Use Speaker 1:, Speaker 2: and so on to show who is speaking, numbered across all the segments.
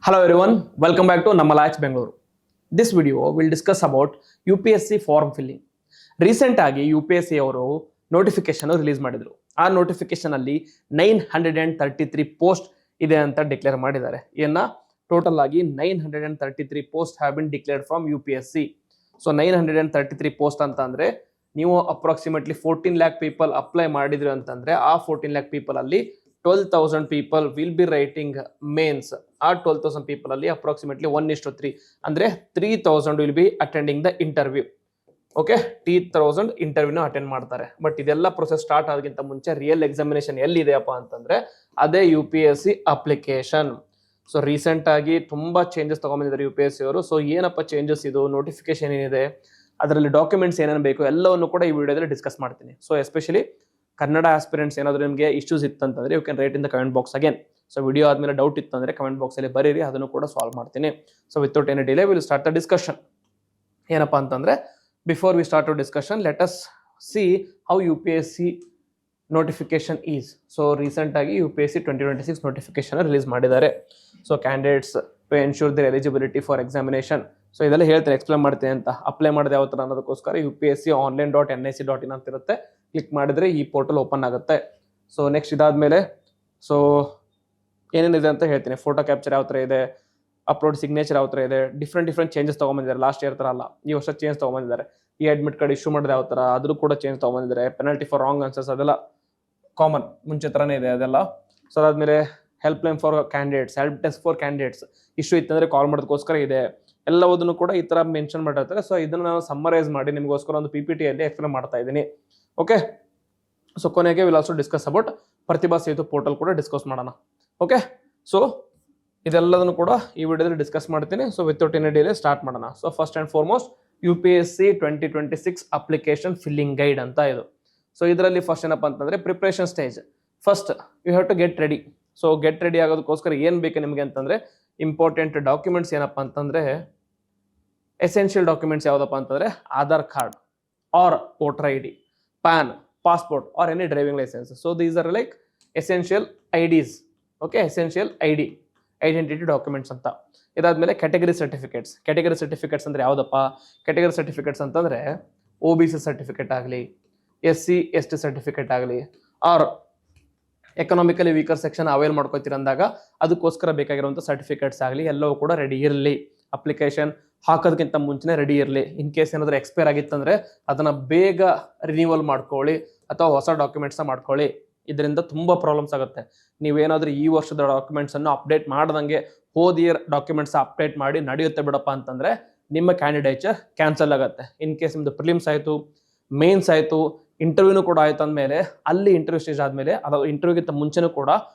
Speaker 1: Hello everyone, welcome back to Namalach Bangalore. This video will discuss about UPSC form filling. Recent ಆಗಿ UPSC ಅವರು notification release ಮಾಡಿದ್ರು. ಆ notification ಅಲ್ಲಿ 933 post ಇದೆ ಅಂತ ಡಿಕ್ಲೇರ್ ಮಾಡಿದ್ದಾರೆ. ಟೋಟಲ್ ಆಗಿ 933 post have been declared from UPSC. So 933 post ಅಂತ ಅಂದ್ರೆ ನೀವು ಅಪ್ರಾಕ್ಸಿಮೇಟ್ಲಿ 14 lakh ಪೀಪಲ್ ಅಪ್ಲೈ ಮಾಡಿದ್ರಿ ಅಂತಂದ್ರೆ ಆ 14 lakh ಪೀಪಲ್ ಅಲ್ಲಿ 12,000 people will be writing mains. ಆ 12,000 people ಅಲ್ಲಿ approximately 1:3 ಅಂದ್ರೆ 3,000 will be attending the interview. Okay, 3,000 ಇಂಟರ್ವ್ಯೂನ ಅಟೆಂಡ್ ಮಾಡ್ತಾರೆ. ಬಟ್ ಇದೆಲ್ಲ ಪ್ರೊಸೆಸ್ ಸ್ಟಾರ್ಟ್ ಆಗೋದಕ್ಕಿಂತ ಮುಂಚೆ ರಿಯಲ್ ಎಕ್ಸಾಮಿನೇಷನ್ ಎಲ್ಲಿದೆಯಪ್ಪ ಅಂತಂದ್ರೆ ಅದೇ UPSC ಅಪ್ಲಿಕೇಶನ್. ಸೊ ರೀಸೆಂಟ್ ಆಗಿ ತುಂಬಾ ಚೇಂಜಸ್ ತಗೊಂಡ್ಬಂದಿದ್ದಾರೆ UPSC ಅವರು. ಸೊ ಏನಪ್ಪ ಚೇಂಜಸ್ ಇದು, ನೋಟಿಫಿಕೇಶನ್ ಏನಿದೆ, ಅದರಲ್ಲಿ ಡಾಕ್ಯುಮೆಂಟ್ಸ್ ಏನೇನು ಬೇಕು ಎಲ್ಲವನ್ನು ಕೂಡ ಈ ವಿಡಿಯೋದಲ್ಲಿ ಡಿಸ್ಕಸ್ ಮಾಡ್ತೀನಿ. ಸೊ ಎಸ್ಪೆಷಲಿ ಕನ್ನಡ ಆಸ್ಪಿರೆಂಟ್ಸ್ ಏನಾದರೂ ನಿಮಗೆ ಇಶ್ಯೂಸ್ ಇತ್ತಂತಂದ್ರೆ you can write in the comment box again. So video ಆದ್ಮೇಲೆ ಡೌಟ್ ಇತ್ತಂದ್ರೆ ಕಮೆಂಟ್ ಬಾಕ್ಸ್ ಅಲ್ಲಿ ಬರೀರಿ, ಅದನ್ನು ಕೂಡ ಸಾಲ್ವ್ ಮಾಡ್ತೀನಿ. So without any delay will start the discussion. ಏನಪ್ಪಾ ಅಂತಂದ್ರೆ before we start discussion let us see how UPSC notification is. So recent ಆಗಿ UPSC 2026 ನೋಟಿಫಿಕೇಶನ್ ರಿಲೀಸ್ ಮಾಡಿದ್ದಾರೆ. So candidates to ensure their eligibility for examination. So ಇದೆಲ್ಲ ಹೇಳ್ತೀನಿ, explain ಮಾಡ್ತೀನಿ ಅಂತ. Apply ಮಾಡಿದೆ ಯಾವ ಥರ ಅನ್ನೋದಕ್ಕೋಸ್ಕರ UPSC online.nic.in ಅಂತ ಇರುತ್ತೆ. ಕ್ಲಿಕ್ ಮಾಡಿದ್ರೆ ಈ ಪೋರ್ಟಲ್ ಓಪನ್ ಆಗುತ್ತೆ. ಸೊ ನೆಕ್ಸ್ಟ್ ಇದಾದ್ಮೇಲೆ ಸೊ ಏನೇನಿದೆ ಅಂತ ಹೇಳ್ತೀನಿ. ಫೋಟೋ ಕ್ಯಾಪ್ಚರ್ ಯಾವ ಥರ ಇದೆ, ಅಪ್ಲೋಡ್ ಸಿಗ್ನೇಚರ್ ಯಾವ ಥರ ಇದೆ, ಡಿಫ್ರೆಂಟ್ ಚೇಂಜಸ್ ತೊಗೊಂಬಂದಿದ್ದಾರೆ. ಲಾಸ್ಟ್ ಇಯರ್ ಥರ ಅಲ್ಲ, ಈ ವರ್ಷ ಚೇಂಜ್ ತೊಗೊಂಬಂದಿದ್ದಾರೆ. ಈ ಅಡ್ಮಿಟ್ ಕಾರ್ಡ್ ಇಶ್ಯೂ ಮಾಡಿದೆ ಯಾವ ಥರ ಅದ್ರೂ ಕೂಡ ಚೇಂಜ್ ತೊಗೊಂಬಂದಿದ್ದಾರೆ. ಪೆನಾಲ್ಟಿ ಫಾರ್ ರಾಂಗ್ ಆನ್ಸರ್ಸ್ ಅದೆಲ್ಲ ಕಾಮನ್ ಮುಂಚೆ ಥರನೇ ಇದೆ ಅದೆಲ್ಲ. ಸೊ ಅದಾದ್ಮೇಲೆ help line for candidates, help desk for candidates, issue ಇತ್ತಂದ್ರೆ ಕಾಲ್ ಮಾಡೋದಕ್ಕೋಸ್ಕರ ಇದೆ. ಎಲ್ಲವುದನ್ನು ಕೂಡ ಈ ಥರ ಮೆನ್ಷನ್ ಮಾಡಿರ್ತಾರೆ. ಸೊ ಇದನ್ನು ನಾನು ಸಮ್ಮರೈಸ್ ಮಾಡಿ ನಿಮಗೋಸ್ಕರ ಒಂದು PPT ಅಲ್ಲಿ ಎಕ್ಸ್ಪ್ಲೇನ್ ಮಾಡ್ತಾ ಇದ್ದೀನಿ. ಓಕೆ, ಸೊ ಕೊನೆಗೆ will also discuss about Pratibha Setu portal ಕೂಡ ಡಿಸ್ಕಸ್ ಮಾಡೋಣ. ಓಕೆ, ಸೊ ಇದೆಲ್ಲದನ್ನು ಕೂಡ ಈ ವಿಡಿಯೋದಲ್ಲಿ ಡಿಸ್ಕಸ್ ಮಾಡ್ತೀನಿ. So without any delay start ಮಾಡೋಣ. So first and foremost UPSC 2026 application filling guide ಅಂತ ಇದು. ಸೊ ಇದರಲ್ಲಿ ಫಸ್ಟ್ ಏನಪ್ಪ ಅಂತಂದ್ರೆ preparation stage. First you have to get ready. So get ready ಆಗೋದಕ್ಕೋಸ್ಕರ ಏನು ಬೇಕು ನಿಮಗೆ ಅಂತಂದ್ರೆ ಇಂಪಾರ್ಟೆಂಟ್ ಡಾಕ್ಯುಮೆಂಟ್ಸ್ ಏನಪ್ಪ ಅಂತಂದ್ರೆ ಎಸೆನ್ಷಿಯಲ್ ಡಾಕ್ಯುಮೆಂಟ್ಸ್ ಯಾವುದಪ್ಪ ಅಂತಂದ್ರೆ Aadhaar card or voter ID, PAN, passport or any driving license. So these are like essential IDs. Okay, essential ID, identity documents ಅಂತ. ಇದಾದ್ಮೇಲೆ ಕ್ಯಾಟಗರಿ ಸರ್ಟಿಫಿಕೇಟ್ಸ್. ಕ್ಯಾಟಗರಿ ಸರ್ಟಿಫಿಕೇಟ್ಸ್ ಅಂದ್ರೆ ಯಾವ್ದಪ್ಪ? ಕ್ಯಾಟಗರಿ ಸರ್ಟಿಫಿಕೇಟ್ಸ್ ಅಂತಂದ್ರೆ OBC certificate ಆಗಲಿ, SC ST certificate ಆಗಲಿ, or economically weaker section avail ಮಾಡ್ಕೋತೀರ ಅಂದಾಗ ಅದಕ್ಕೋಸ್ಕರ ಬೇಕಾಗಿರುವಂಥ ಸರ್ಟಿಫಿಕೇಟ್ಸ್ ಆಗಲಿ ಎಲ್ಲವೂ ಕೂಡ ರೆಡಿ ಇರಲಿ. ಅಪ್ಲಿಕೇಶನ್ ಹಾಕೋದಕ್ಕಿಂತ ಮುಂಚೆನೇ ರೆಡಿ ಇರಲಿ. ಇನ್ ಕೇಸ್ ಏನಾದರೂ ಎಕ್ಸ್ಪೈರ್ ಆಗಿತ್ತಂದ್ರೆ ಅದನ್ನ ಬೇಗ ರಿನ್ಯೂವಲ್ ಮಾಡ್ಕೊಳ್ಳಿ ಅಥವಾ ಹೊಸ ಡಾಕ್ಯುಮೆಂಟ್ಸ್ನ ಮಾಡ್ಕೊಳ್ಳಿ. ಇದರಿಂದ ತುಂಬಾ ಪ್ರಾಬ್ಲಮ್ಸ್ ಆಗುತ್ತೆ. ನೀವೇನಾದ್ರೂ ಈ ವರ್ಷದ ಡಾಕ್ಯುಮೆಂಟ್ಸ್ ಅನ್ನು ಅಪ್ಡೇಟ್ ಮಾಡ್ದಂಗೆ ಹೋದ ಇಯರ್ ಡಾಕ್ಯುಮೆಂಟ್ಸ್ ಅಪ್ಡೇಟ್ ಮಾಡಿ ನಡೆಯುತ್ತೆ ಬಿಡಪ್ಪ ಅಂತಂದ್ರೆ ನಿಮ್ಮ ಕ್ಯಾಂಡಿಡೇಚರ್ ಕ್ಯಾನ್ಸಲ್ ಆಗುತ್ತೆ. ಇನ್ ಕೇಸ್ ನಿಮ್ದು ಪ್ರಿಲಿಮ್ಸ್ ಆಯ್ತು, ಮೇನ್ಸ್ ಆಯ್ತು, ಇಂಟರ್ವ್ಯೂನು ಕೂಡ ಆಯ್ತು ಅಂದಮೇಲೆ ಅಲ್ಲಿ ಇಂಟರ್ವ್ಯೂ ಸ್ಟೇಜ್ ಆದ್ಮೇಲೆ ಅದು ಇಂಟರ್ವ್ಯೂಗಿಂತ ಮುಂಚೆನೂ ಕೂಡ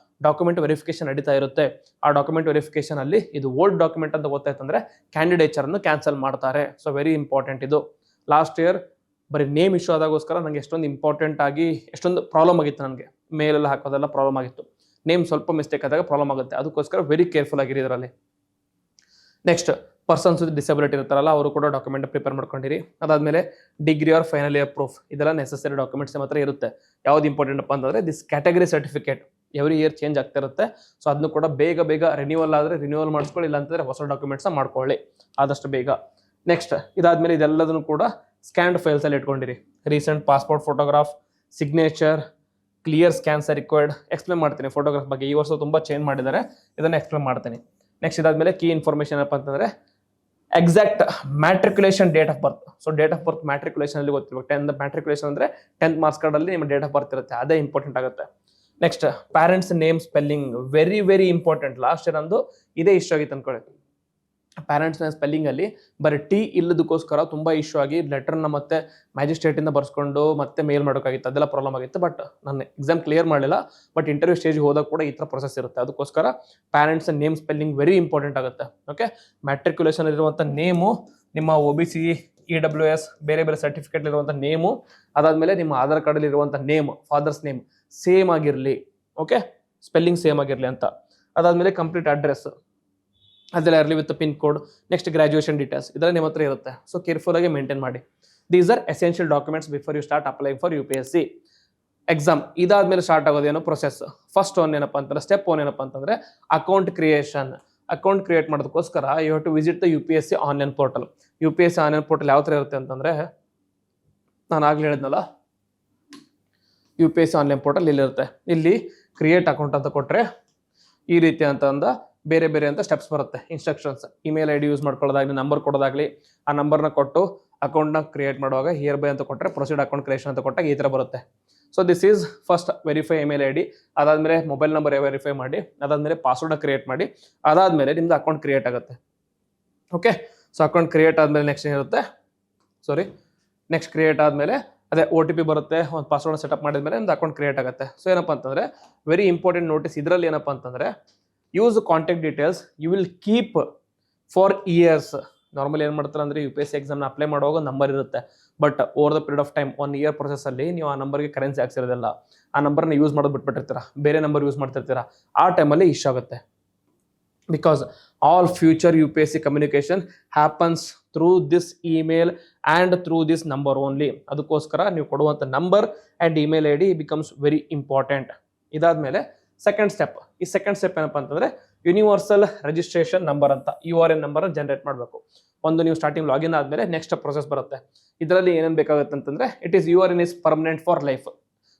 Speaker 1: ಡಾಕ್ಯುಮೆಂಟ್ ವೆರಿಫಿಕೇಶನ್ ನಡೀತಾ ಇರುತ್ತೆ. ಆ ಡಾಕ್ಯುಮೆಂಟ್ ವೆರಿಫಿಕೇಶನ್ ಅಲ್ಲಿ ಇದು ಓಲ್ಡ್ ಡಾಕ್ಯುಮೆಂಟ್ ಅಂತ ಗೊತ್ತಾಯ್ತಂದ್ರೆ ಕ್ಯಾಂಡಿಡೇಚರ್ ಅನ್ನು ಕ್ಯಾನ್ಸಲ್ ಮಾಡ್ತಾರೆ. ಸೊ ವೆರಿ ಇಂಪಾರ್ಟೆಂಟ್ ಇದು. ಲಾಸ್ಟ್ ಇಯರ್ ಬರೀ ನೇಮ್ ಇಶ್ಯೂ ಆದಾಗೋಸ್ಕರ ನಂಗೆ ಎಷ್ಟೊಂದು ಇಂಪಾರ್ಟೆಂಟ್ ಆಗಿ ಎಷ್ಟೊಂದು ಪ್ರಾಬ್ಲಮ್ ಆಗಿತ್ತು. ನನಗೆ ಮೇಲೆಲ್ಲ ಹಾಕೋದೆಲ್ಲ ಪ್ರಾಬ್ಲಮ್ ಆಗಿತ್ತು. ನೇಮ್ ಸ್ವಲ್ಪ ಮಿಸ್ಟೇಕ್ ಆದಾಗ ಪ್ರಾಬ್ಲಮ್ ಆಗುತ್ತೆ. ಅದಕ್ಕೋಸ್ಕರ ವೆರಿ ಕೇರ್ಫುಲ್ ಆಗಿರಿ ಇದರಲ್ಲಿ. ನೆಕ್ಸ್ಟ್ ಪರ್ಸನ್ಸ್ ವಿತ್ ಡಿಸಬಿಲಿಟಿ ಇರ್ತಾರಲ್ಲ ಅವರು ಕೂಡ ಡಾಕ್ಯುಮೆಂಟ್ ಪ್ರಿಪೇರ್ ಮಾಡ್ಕೊಂಡಿರಿ. ಅದಾದ್ಮೇಲೆ degree or final year proof ಇದೆಲ್ಲ ನೆಸೆಸರಿ ಡಾಕ್ಯುಮೆಂಟ್ಸ್ ಮಾತ್ರ ಇರುತ್ತೆ. ಯಾವ್ದು ಇಂಪಾರ್ಟೆಂಟ್ ಅಪ್ಪ ಅಂತಂದ್ರೆ this category certificate every year change ಆಗ್ತಾ ಇರುತ್ತೆ. ಸೊ ಅದನ್ನು ಕೂಡ ಬೇಗ ರಿನ್ಯೂವಲ್ ಆದರೆ ರಿನ್ಯೂವಲ್ ಮಾಡಿಸ್ಕೊಳ್ಳಿ, ಇಲ್ಲ ಅಂತಂದ್ರೆ ಹೊಸ ಡಾಕ್ಯುಮೆಂಟ್ಸ್ ಮಾಡ್ಕೊಳ್ಳಿ ಆದಷ್ಟು ಬೇಗ. ನೆಕ್ಸ್ಟ್ ಇದಾದ್ಮೇಲೆ ಇದೆಲ್ಲದನ್ನು ಕೂಡ ಸ್ಕ್ಯಾನ್ಡ್ ಫೈಲ್ಸ್ ಅಲ್ಲಿ ಇಟ್ಕೊಂಡಿರಿ. Recent passport photograph, signature, clear scans required. Explain ಮಾಡ್ತೀನಿ ಫೋಟೋಗ್ರಾಫ್ ಬಗ್ಗೆ. ಈ ವರ್ಷ ತುಂಬಾ ಚೇಂಜ್ ಮಾಡಿದ್ದಾರೆ, ಇದನ್ನ ಎಕ್ಸ್ಪ್ಲೇನ್ ಮಾಡ್ತೀನಿ. ನೆಕ್ಸ್ಟ್ ಇದಾದ್ಮೇಲೆ ಕೀ ಇನ್ಫಾರ್ಮೇಶನ್ ಏನಪ್ಪ ಅಂತಂದ್ರೆ exact matriculation date of birth. So date of birth matriculation ಅಲ್ಲಿ ಗೊತ್ತಿರ್ಬೇಕು. 10th ಮ್ಯಾಟ್ರಿಕ್ಯುಲೇಷನ್ ಅಂದ್ರೆ 10th ಮಾರ್ಕ್ಸ್ ಕಾರ್ಡ್ ಅಲ್ಲಿ ನಿಮ್ಮ ಡೇಟ್ ಆಫ್ ಬರ್ತ್ ಇರುತ್ತೆ, ಅದೇ ಇಂಪಾರ್ಟೆಂಟ್ ಆಗುತ್ತೆ. Next parents name spelling very important. Last year ಅಂದು ಇದೇ ಇಶ್ಯೂ ಆಗಿತ್ತು ಅನ್ಕೊಳ್ಳಿ. ಪ್ಯಾರೆಂಟ್ಸ್ ನೇಮ್ ಸ್ಪೆಲ್ಲಿಂಗ್ ಅಲ್ಲಿ ಬರೀ T ಇಲ್ಲದಕ್ಕೋಸ್ಕರ ತುಂಬಾ ಇಶ್ಯೂ ಆಗಿ ಲೆಟರ್ನ ಮತ್ತೆ ಮ್ಯಾಜಿಸ್ಟ್ರೇಟ್ ಇಂದ ಬರ್ಸ್ಕೊಂಡು ಮತ್ತೆ ಮೇಲ್ ಮಾಡೋಕ್ಕಾಗಿತ್ತು. ಅದೆಲ್ಲ ಪ್ರಾಬ್ಲಮ್ ಆಗಿತ್ತು. ಬಟ್ ನಾನು ಎಕ್ಸಾಮ್ ಕ್ಲಿಯರ್ ಮಾಡಲಿಲ್ಲ. ಬಟ್ ಇಂಟರ್ವ್ಯೂ ಸ್ಟೇಜ್ ಹೋದಾಗ ಕೂಡ ಈ ತರ ಪ್ರೊಸೆಸ್ ಇರುತ್ತೆ. ಅದಕ್ಕೋಸ್ಕರ parents name spelling very important ಆಗುತ್ತೆ. ಓಕೆ, ಮ್ಯಾಟ್ರಿಕ್ಯುಲೇಷನ್ ಇರುವಂತ ನೇಮು, ನಿಮ್ಮ OBC EWS ಬೇರೆ ಸರ್ಟಿಫಿಕೇಟ್ ಇರುವಂತ ನೇಮು, ಅದಾದ್ಮೇಲೆ ನಿಮ್ಮ ಆಧಾರ್ ಕಾರ್ಡ್ ಅಲ್ಲಿ ಇರುವಂತ ನೇಮ್, ಫಾದರ್ಸ್ ನೇಮ್ ಸೇಮ್ ಆಗಿರ್ಲಿ. ಓಕೆ, ಸ್ಪೆಲ್ಲಿಂಗ್ ಸೇಮ್ ಆಗಿರ್ಲಿ ಅಂತ. ಅದಾದ್ಮೇಲೆ ಕಂಪ್ಲೀಟ್ ಅಡ್ರೆಸ್ ಅದೆಲ್ಲ ಇರಲಿ with pin code. Next graduation details ಇದೆಲ್ಲ ನಿಮ್ಮ ಹತ್ರ ಇರುತ್ತೆ. ಸೊ ಕೇರ್ಫುಲ್ ಆಗಿ ಮೇಂಟೈನ್ ಮಾಡಿ. These are essential documents before you start applying for UPSC exam. ಇದಾದ್ಮೇಲೆ ಸ್ಟಾರ್ಟ್ ಆಗೋದೇನೋ ಪ್ರೊಸೆಸ್. ಫಸ್ಟ್ ಒನ್ ಏನಪ್ಪ ಅಂತಂದ್ರೆ ಸ್ಟೆಪ್ 1 ಏನಪ್ಪ ಅಂತಂದ್ರೆ ಅಕೌಂಟ್ ಕ್ರಿಯೇಷನ್. ಅಕೌಂಟ್ ಕ್ರಿಯೇಟ್ ಮಾಡೋದಕ್ಕೋಸ್ಕರ you have to visit the UPSC online portal. UPSC online portal ಯಾವ ಥರ ಇರುತ್ತೆ ಅಂತಂದರೆ, ನಾನು ಆಗಲೇ ಹೇಳಿದ್ನಲ್ಲ, UPSC ಆನ್ಲೈನ್ ಪೋರ್ಟಲ್ ಇಲ್ಲಿರುತ್ತೆ. ಇಲ್ಲಿ ಕ್ರಿಯೇಟ್ ಅಕೌಂಟ್ ಅಂತ ಕೊಟ್ಟರೆ ಈ ರೀತಿ ಅಂತಂದ ಬೇರೆ ಬೇರೆ ಅಂತ ಸ್ಟೆಪ್ಸ್ ಬರುತ್ತೆ, ಇನ್ಸ್ಟ್ರಕ್ಷನ್ಸ್. ಇಮೇಲ್ ID ಯೂಸ್ ಮಾಡ್ಕೊಳ್ಳೋದಾಗಲಿ, ನಂಬರ್ ಕೊಡೋದಾಗಲಿ, ಆ ನಂಬರ್ನ ಕೊಟ್ಟು ಅಕೌಂಟ್ನ ಕ್ರಿಯೇಟ್ ಮಾಡುವಾಗ ಹಿಯರ್ ಬೈ ಅಂತ ಕೊಟ್ಟರೆ ಪ್ರೊಸೀಡ್ ಅಕೌಂಟ್ ಕ್ರಿಯೇಷನ್ ಅಂತ ಕೊಟ್ಟಾಗ ಈ ಥರ ಬರುತ್ತೆ. So this is first verify email ID, ಅದಾದಮೇಲೆ ಮೊಬೈಲ್ ನಂಬರ್ ವೆರಿಫೈ ಮಾಡಿ, ಅದಾದಮೇಲೆ ಪಾಸ್ವರ್ಡ್ನ ಕ್ರಿಯೇಟ್ ಮಾಡಿ, ಅದಾದಮೇಲೆ ನಿಮ್ದು ಅಕೌಂಟ್ ಕ್ರಿಯೇಟ್ ಆಗುತ್ತೆ. ಓಕೆ, ಸೊ ಅಕೌಂಟ್ ಕ್ರಿಯೇಟ್ ಆದಮೇಲೆ ನೆಕ್ಸ್ಟ್ ಏನಿರುತ್ತೆ, ನೆಕ್ಸ್ಟ್ ಕ್ರಿಯೇಟ್ ಆದಮೇಲೆ ಅದೇ OTP ಬರುತ್ತೆ, ಒಂದು ಪಾಸ್ವರ್ಡ್ ಸೆಟಪ್ ಮಾಡಿದ್ಮೇಲೆ ನಿಮ್ದು ಅಕೌಂಟ್ ಕ್ರಿಯೇಟ್ ಆಗುತ್ತೆ. ಸೊ ಏನಪ್ಪ ಅಂತಂದರೆ ವೆರಿ ಇಂಪಾರ್ಟೆಂಟ್ ನೋಟಿಸ್ ಇದರಲ್ಲಿ ಏನಪ್ಪ ಅಂತಂದರೆ, use contact details you will keep for years. Normally ಏನು ಮಾಡ್ತಾರೆ ಅಂದರೆ UPSC ಎಕ್ಸಾಮ್ನ ಅಪ್ಲೈ ಮಾಡುವಾಗ ನಂಬರ್ ಇರುತ್ತೆ, but over the period of time 1 year ಪ್ರೊಸೆಸ್ಸಲ್ಲಿ ನೀವು ಆ ನಂಬರ್ಗೆ ಕರೆನ್ಸಿ ಹಾಕ್ಸಿರೋದಿಲ್ಲ, ಆ ನಂಬರ್ನ ಯೂಸ್ ಮಾಡೋದು ಬಿಟ್ಬಿಟ್ಟಿರ್ತೀರ, ಬೇರೆ ನಂಬರ್ ಯೂಸ್ ಮಾಡ್ತಿರ್ತೀರ, ಆ ಟೈಮಲ್ಲಿ ಇಶ್ಯೂ ಆಗುತ್ತೆ. Because all future UPSC communication happens through this email and through this number only. ಅದಕ್ಕೋಸ್ಕರ ನೀವು ಕೊಡುವಂಥ number and email ID becomes very important. ಇದಾದಮೇಲೆ ಸೆಕೆಂಡ್ ಸ್ಟೆಪ್ ಏನಪ್ಪ ಅಂತಂದರೆ ಯೂನಿವರ್ಸಲ್ ರಿಜಿಸ್ಟ್ರೇಷನ್ ನಂಬರ್ ಅಂತ URN ನಂಬರ್ನ ಜನರೇಟ್ ಮಾಡಬೇಕು. ಒಂದು ನೀವು ಸ್ಟಾರ್ಟಿಂಗ್ ಲಾಗಿನ್ ಆದಮೇಲೆ ನೆಕ್ಸ್ಟ್ ಪ್ರೊಸೆಸ್ ಬರುತ್ತೆ. ಇದರಲ್ಲಿ ಏನೇನು ಬೇಕಾಗುತ್ತೆ ಅಂತಂದರೆ, it is URN is permanent for life.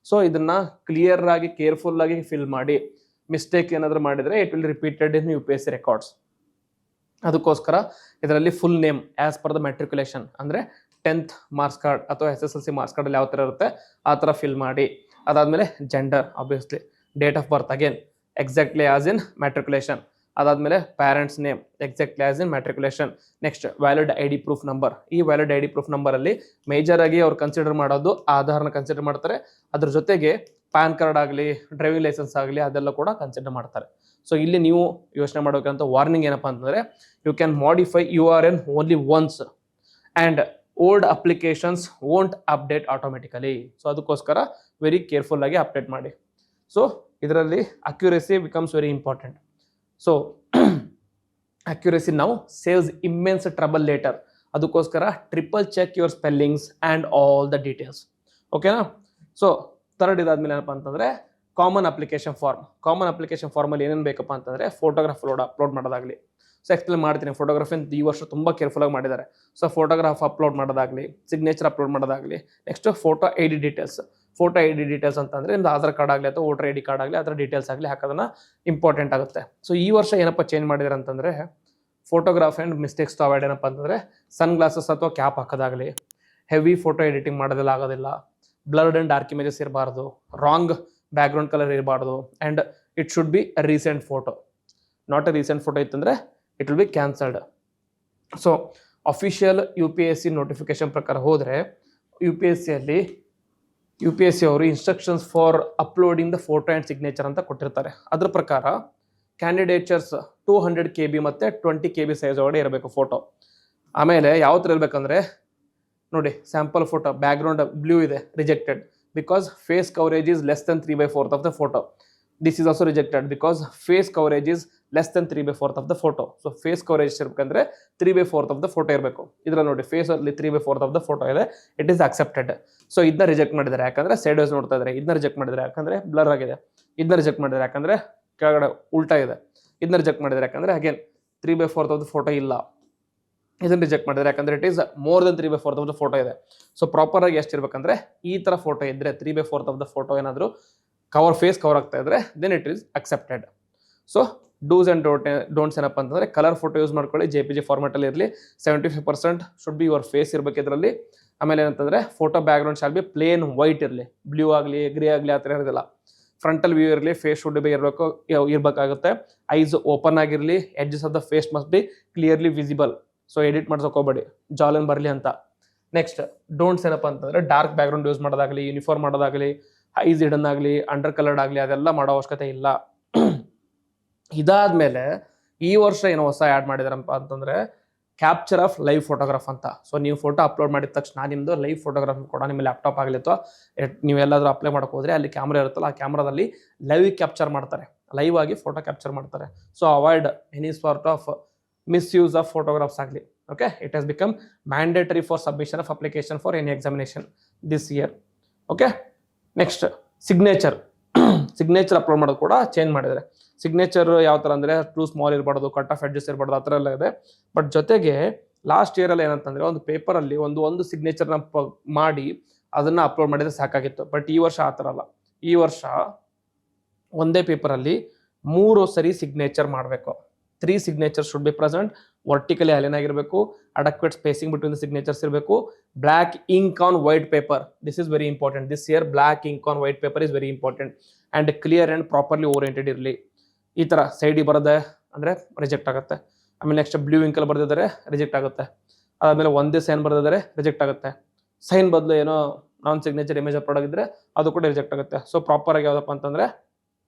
Speaker 1: So ಇದನ್ನು ಕ್ಲಿಯರ್ ಆಗಿ ಕೇರ್ಫುಲ್ ಆಗಿ ಫಿಲ್ ಮಾಡಿ, ಮಿಸ್ಟೇಕ್ ಏನಾದರೂ ಮಾಡಿದರೆ it will repeated in UPSC records. ಅದಕ್ಕೋಸ್ಕರ ಇದರಲ್ಲಿ full name as per the matriculation, ಅಂದರೆ 10th ಮಾರ್ಕ್ಸ್ ಕಾರ್ಡ್ ಅಥವಾ SSLC ಮಾರ್ಕ್ಸ್ ಕಾರ್ಡಲ್ಲಿ ಯಾವ ಥರ ಇರುತ್ತೆ ಆ ಥರ ಫಿಲ್ ಮಾಡಿ. ಅದಾದಮೇಲೆ gender, obviously, date of birth again exactly as in matriculation, ಅದಾದಮೇಲೆ parents name exactly as in matriculation. Next valid ID proof number. ಈ ವ್ಯಾಲಿಡ್ ID ಪ್ರೂಫ್ ನಂಬರಲ್ಲಿ ಮೇಜರ್ ಆಗಿ ಅವ್ರು ಕನ್ಸಿಡರ್ ಮಾಡೋದು ಆಧಾರ್ನ ಕನ್ಸಿಡರ್ ಮಾಡ್ತಾರೆ, ಅದ್ರ ಜೊತೆಗೆ ಪ್ಯಾನ್ ಕಾರ್ಡ್ ಆಗಲಿ, ಡ್ರೈವಿಂಗ್ ಲೈಸೆನ್ಸ್ ಆಗಲಿ, ಅದೆಲ್ಲ ಕೂಡ ಕನ್ಸಿಡರ್ ಮಾಡ್ತಾರೆ. ಸೊ ಇಲ್ಲಿ ನೀವು ಯೋಚನೆ ಮಾಡೋಕ್ಕಂತ ವಾರ್ನಿಂಗ್ ಏನಪ್ಪ ಅಂತಂದರೆ, you can modify URN only once and old applications won't update automatically. So ಅದಕ್ಕೋಸ್ಕರ ವೆರಿ ಕೇರ್ಫುಲ್ ಆಗಿ ಅಪ್ಡೇಟ್ ಮಾಡಿ. ಸೊ ಇದರಲ್ಲಿ accuracy becomes very important. So accuracy ನಾವು ಸೇವ್ಸ್ ಇಮ್ಮೆನ್ಸ್ ಟ್ರಬಲ್ ಲೇಟರ್. ಅದಕ್ಕೋಸ್ಕರ triple check your spellings and all the details. ಓಕೆನಾ? So third ಇದಾದ್ಮೇಲೆ ಏನಪ್ಪ ಅಂತಂದರೆ ಕಾಮನ್ ಅಪ್ಲಿಕೇಶನ್ ಫಾರ್ಮಲ್ಲಿ ಏನೇನು ಬೇಕಪ್ಪ ಅಂತಂದರೆ, ಫೋಟೋಗ್ರಾಫ್ ಅಪ್ಲೋಡ್ ಮಾಡೋದಾಗಲಿ. ಸೊ ಎಕ್ಸ್ಪ್ಲೇನ್ ಮಾಡ್ತೀನಿ. ಫೋಟೋಗ್ರಫಿ ಈ ವರ್ಷ ತುಂಬ ಕೇರ್ಫುಲ್ಲಾಗಿ ಮಾಡಿದ್ದಾರೆ. ಸೊ ಫೋಟೋಗ್ರಾಫ್ ಅಪ್ಲೋಡ್ ಮಾಡೋದಾಗಲಿ, ಸಿಗ್ನೇಚರ್ ಅಪ್ಲೋಡ್ ಮಾಡೋದಾಗಲಿ, ನೆಕ್ಸ್ಟ್ ಫೋಟೋ ID ಡೀಟೇಲ್ಸ್ ಅಂತಂದರೆ ನಿಮ್ದು ಆಧಾರ್ ಕಾರ್ಡ್ ಆಗಲಿ ಅಥವಾ ವೋಟರ್ ID ಕಾರ್ಡ್ ಆಗಲಿ ಅದರ ಡೀಟೇಲ್ಸ್ ಆಗಲಿ ಹಾಕೋದನ್ನ ಇಂಪಾರ್ಟೆಂಟ್ ಆಗುತ್ತೆ. ಸೊ ಈ ವರ್ಷ ಏನಪ್ಪ ಚೇಂಜ್ ಮಾಡಿದ್ದಾರೆ ಅಂತಂದರೆ, photograph and mistakes to avoid ಏನಪ್ಪ ಅಂತಂದರೆ, ಸನ್ ಗ್ಲಾಸಸ್ ಅಥವಾ ಕ್ಯಾಪ್ ಹಾಕೋದಾಗಲಿ, ಹೆವಿ ಫೋಟೋ ಎಡಿಟಿಂಗ್ ಮಾಡೋದೆಲ್ಲ ಆಗೋದಿಲ್ಲ, ಬ್ಲರ್ಡ್ ಆ್ಯಂಡ್ ಡಾರ್ಕ್ ಇಮೇಜಸ್ ಇರಬಾರ್ದು, ರಾಂಗ್ ಬ್ಯಾಕ್ಗ್ರೌಂಡ್ ಕಲರ್ ಇರಬಾರ್ದು, and it should be a recent photo. Not a recent photo ಇತ್ತಂದರೆ it will be cancelled. So official UPSC notification ಪ್ರಕಾರ ಹೋದರೆ UPSC ಅವರು instructions for uploading the photo and signature ಅಂತ ಕೊಟ್ಟಿರ್ತಾರೆ. ಅದ್ರ ಪ್ರಕಾರ ಕ್ಯಾಂಡಿಡೇಚರ್ಸ್ 200 KB ಮತ್ತು 20 KB ಸೈಜ್ ಒಳಗಡೆ ಇರಬೇಕು ಫೋಟೋ. ಆಮೇಲೆ ಯಾವ ಥರ ಇರಬೇಕಂದ್ರೆ, ನೋಡಿ ಸ್ಯಾಂಪಲ್ ಫೋಟೋ ಬ್ಯಾಕ್ಗ್ರೌಂಡ್ ಬ್ಲೂ ಇದೆ, rejected because face coverage is less than 3/4 of the photo. This is also rejected because face coverage is less than 3/4 of the photo. So face coverage ಇರಬೇಕಂದ್ರೆ 3/4 of the photo ಇರಬೇಕು. ಇದರಲ್ಲಿ ನೋಡಿ ಫೇಸಲ್ಲಿ 3/4 of the photo ಇದೆ, it is accepted. So ಇದನ್ನ reject ಮಾಡಿದ್ದಾರೆ ಯಾಕಂದರೆ side wise ನೋಡ್ತಾ ಇದ್ದಾರೆ, ಇದನ್ನ ರಿಜೆಕ್ಟ್ ಮಾಡಿದ್ದಾರೆ ಯಾಕಂದರೆ ಬ್ಲರ್ ಆಗಿದೆ, ಇದನ್ನ ರಿಜೆಕ್ಟ್ ಮಾಡಿದ್ದಾರೆ ಯಾಕಂದರೆ ಕೆಳಗಡೆ ಉಲ್ಟಾ ಇದೆ, ಇದನ್ನ ರಿಜೆಕ್ಟ್ ಮಾಡಿದ್ದಾರೆ ಯಾಕಂದರೆ ಅಗೇನ್ 3/4 ಆಫ್ ದ ಫೋಟೋ ಇಲ್ಲ, ಇದನ್ನು ರಿಜೆಕ್ಟ್ ಮಾಡಿದ್ದಾರೆ ಯಾಕಂದರೆ it is more than 3/4 of the photo ಇದೆ. ಸೊ ಪ್ರಾಪರಾಗಿ ಎಷ್ಟಿರ್ಬೇಕಂದ್ರೆ ಈ ಥರ ಫೋಟೋ ಇದ್ದರೆ 3/4 ಆಫ್ ದ ಫೋಟೋ ಏನಾದರೂ ಫೇಸ್ ಕವರ್ ಆಗ್ತಾ ಇದ್ರೆ then it is accepted. So do's and don'ts ಏನಪ್ಪ ಅಂತಂದರೆ, ಕಲರ್ ಫೋಟೋ ಯೂಸ್ ಮಾಡ್ಕೊಳ್ಳಿ, JPG ಫಾರ್ಮೆಟಲ್ಲಿ ಇರಲಿ, 75% ಶುಡ್ ಬಿ ಯುವರ್ ಫೇಸ್ ಇರಬೇಕು ಇದರಲ್ಲಿ. ಆಮೇಲೆ ಏನಂತಂದರೆ photo background shall be plain white ಇರಲಿ, ಬ್ಲೂ ಆಗಲಿ ಗ್ರೇ ಆಗಲಿ ಆ ಥರ ಇರೋದಿಲ್ಲ. ಫ್ರಂಟಲ್ ವ್ಯೂ ಇರಲಿ, ಫೇಸ್ ಶುಡ್ ಬಿ ಇರಬೇಕಾಗುತ್ತೆ. ಐಸ್ ಓಪನ್ ಆಗಿರಲಿ, edges of the face must be clearly visible. So edit ಮಾಡ್ಸೋಕೆ ಹೋಗಬೇಡಿ, ಜಾಲನ್ ಬರಲಿ ಅಂತ. ನೆಕ್ಸ್ಟ್ ಡೋಂಟ್ಸ್ ಏನಪ್ಪ ಅಂತಂದರೆ, ಡಾರ್ಕ್ ಬ್ಯಾಕ್ಗ್ರೌಂಡ್ ಯೂಸ್ ಮಾಡೋದಾಗಲಿ, ಯೂನಿಫಾರ್ಮ್ ಮಾಡೋದಾಗಲಿ, ಐಸ್ ಹಿಡನ್ ಆಗಲಿ, ಅಂಡರ್ ಕಲರ್ಡ್ ಆಗಲಿ ಅದೆಲ್ಲ ಮಾಡೋ ಅವಶ್ಯಕತೆ ಇಲ್ಲ. ಇದಾದಮೇಲೆ ಈ ವರ್ಷ ಏನೋ ಹೊಸ ಆ್ಯಡ್ ಮಾಡಿದಾರಪ್ಪ ಅಂತಂದರೆ ಕ್ಯಾಪ್ಚರ್ ಆಫ್ ಲೈವ್ ಫೋಟೋಗ್ರಾಫ್ ಅಂತ. ಸೊ ನೀವು ಫೋಟೋ ಅಪ್ಲೋಡ್ ಮಾಡಿದ ತಕ್ಷಣ ನಿಮ್ಮದು ಲೈವ್ ಫೋಟೋಗ್ರಾಫ್ ಕೂಡ ನಿಮ್ಮ ಲ್ಯಾಪ್ಟಾಪ್ ಆಗಲಿ ಅಥವಾ ನೀವೆಲ್ಲಾದರೂ ಅಪ್ಲೈ ಮಾಡೋಕೆ ಹೋದರೆ ಅಲ್ಲಿ ಕ್ಯಾಮ್ರಾ ಇರುತ್ತಲ್ಲ, ಆ ಕ್ಯಾಮ್ರಾದಲ್ಲಿ ಲೈವ್ ಕ್ಯಾಪ್ಚರ್ ಮಾಡ್ತಾರೆ, ಲೈವ್ ಆಗಿ ಫೋಟೋ ಕ್ಯಾಪ್ಚರ್ ಮಾಡ್ತಾರೆ. So avoid any sort of misuse of photographs ಆಗಲಿ. Okay, it has become mandatory for submission of application for any examination this year. Okay, next signature. Signature upload ಮಾಡೋದು ಕೂಡ change ಮಾಡಿದ್ದಾರೆ. Signature ಯಾವ ಥರ ಅಂದರೆ too small ಇರಬಾರ್ದು, cut off edges ಇರಬಾರ್ದು, ಆ ಥರ ಎಲ್ಲ ಇದೆ. ಬಟ್ ಜೊತೆಗೆ ಲಾಸ್ಟ್ ಇಯರಲ್ಲಿ ಏನಂತಂದರೆ ಒಂದು ಪೇಪರಲ್ಲಿ ಒಂದು ಸಿಗ್ನೇಚರ್ನ ಮಾಡಿ ಅದನ್ನು ಅಪ್ಲೋಡ್ ಮಾಡಿದರೆ ಸಾಕಾಗಿತ್ತು. ಬಟ್ ಈ ವರ್ಷ ಆ ಥರ ಅಲ್ಲ. ಈ ವರ್ಷ ಒಂದೇ ಪೇಪರಲ್ಲಿ 3 ಸರಿ ಸಿಗ್ನೇಚರ್ ಮಾಡಬೇಕು. 3 signatures should be present, vertically align ಆಗಿರಬೇಕು, adequate spacing between the signatures ಇರಬೇಕು, black ink on white paper. This is very important. This year black ink on white paper is very important and clear and properly oriented ಇರಲಿ. ಈ ಥರ ಸೈಡಿಗೆ ಬರದೆ ಅಂದರೆ reject ಆಗುತ್ತೆ. ಆಮೇಲೆ ನೆಕ್ಸ್ಟ್ ಬ್ಲೂ ಇಂಕಲ್ಲಿ ಬರೆದಿದ್ದಾರೆ ರಿಜೆಕ್ಟ್ ಆಗುತ್ತೆ. ಅದಾದಮೇಲೆ ಒಂದೇ ಸೈನ್ ಬರೆದಿದ್ದಾರೆ ರಿಜೆಕ್ಟ್ ಆಗುತ್ತೆ. ಸೈನ್ ಬದಲು ಏನೋ ನಾನ್ ಸಿಗ್ನೇಚರ್ ಇಮೇಜ್ ಅಪ್ಲೋಡ್ ಆಗಿದ್ರೆ ಅದು ಕೂಡ ರಿಜೆಕ್ಟ್ ಆಗುತ್ತೆ. ಸೊ ಪ್ರಾಪರಾಗಿ ಯಾವುದಪ್ಪ ಅಂತಂದರೆ